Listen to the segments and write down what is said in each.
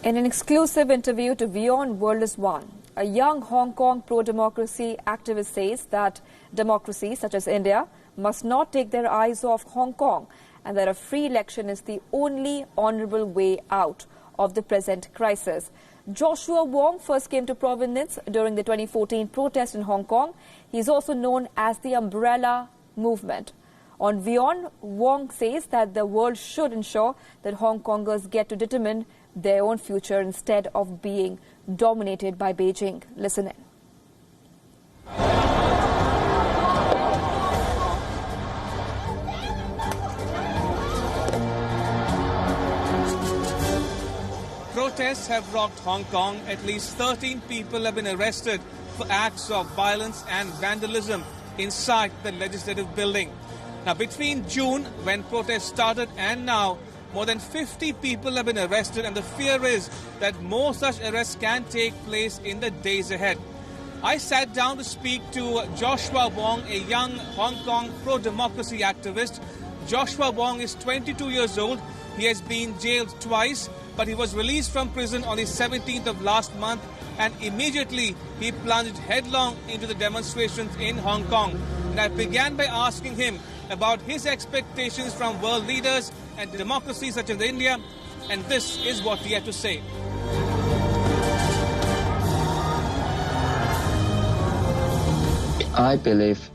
In an exclusive interview to WION World is One, a young Hong Kong pro-democracy activist says that democracies such as India must not take their eyes off Hong Kong and that a free election is the only honourable way out of the present crisis. Joshua Wong first came to prominence during the 2014 protest in Hong Kong. He is also known as the Umbrella Movement. On WION, Wong says that the world should ensure that Hong Kongers get to determine their own future instead of being dominated by Beijing. Listen in. Protests have rocked Hong Kong. At least 13 people have been arrested for acts of violence and vandalism inside the legislative building. Now, between June, when protests started, and now, more than 50 people have been arrested, and the fear is that more such arrests can take place in the days ahead. I sat down to speak to Joshua Wong, a young Hong Kong pro-democracy activist. Joshua Wong is 22 years old. He has been jailed twice, but he was released from prison on the 17th of last month, and immediately he plunged headlong into the demonstrations in Hong Kong. And I began by asking him about his expectations from world leaders and democracies such as India, and this is what he had to say. I believe,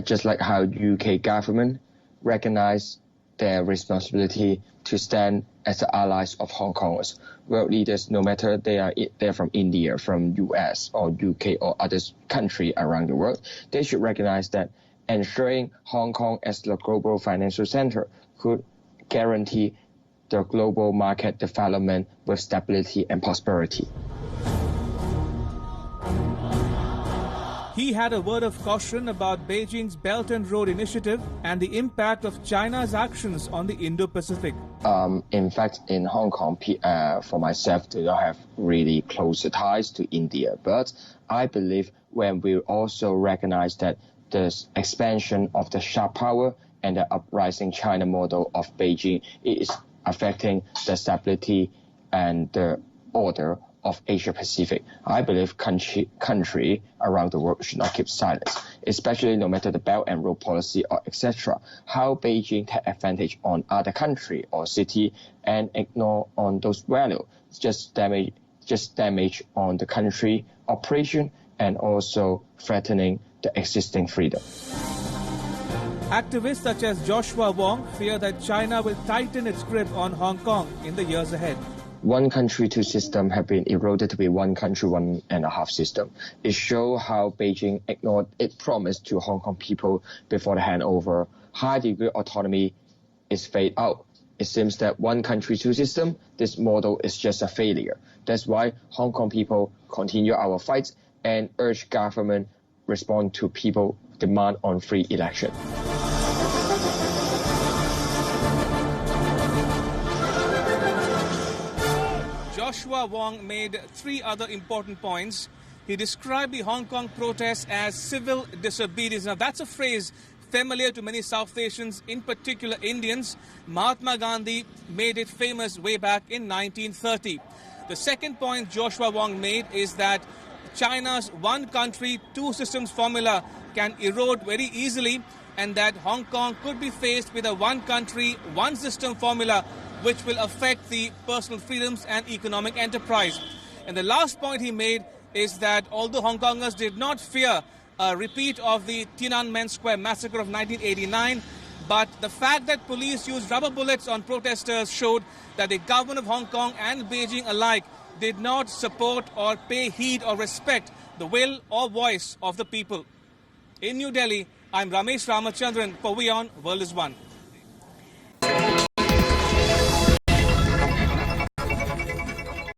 just like how UK government recognize their responsibility to stand as the allies of Hong Kongers, world leaders, no matter they're from India, from US or UK or other country around the world, they should recognize that ensuring Hong Kong as the global financial center could guarantee the global market development with stability and prosperity. He had a word of caution about Beijing's Belt and Road Initiative and the impact of China's actions on the Indo-Pacific. In fact, in Hong Kong, for myself, do not have really close ties to India. But I believe when we also recognize that the expansion of the sharp power and the uprising China model of Beijing is affecting the stability and the order of Asia-Pacific. I believe country around the world should not keep silence, especially no matter the Belt and Road policy or etc. How Beijing take advantage on other country or city and ignore on those values, just damage on the country operation and also threatening the existing freedom. Activists such as Joshua Wong fear that China will tighten its grip on Hong Kong in the years ahead. One country, two system have been eroded to be one country, one and a half system. It shows how Beijing ignored its promise to Hong Kong people before the handover. High degree autonomy is fade out. It seems that one country, two system, this model is just a failure. That's why Hong Kong people continue our fights and urge government respond to people demand on free election. Joshua Wong made three other important points. He described the Hong Kong protests as civil disobedience. Now, that's a phrase familiar to many South Asians, in particular Indians. Mahatma Gandhi made it famous way back in 1930. The second point Joshua Wong made is that China's one country, two systems formula can erode very easily, and that Hong Kong could be faced with a one country, one system formula which will affect the personal freedoms and economic enterprise. And the last point he made is that although Hong Kongers did not fear a repeat of the Tiananmen Square massacre of 1989, but the fact that police used rubber bullets on protesters showed that the government of Hong Kong and Beijing alike did not support or pay heed or respect the will or voice of the people. In New Delhi, I'm Ramesh Ramachandran for WION World is One.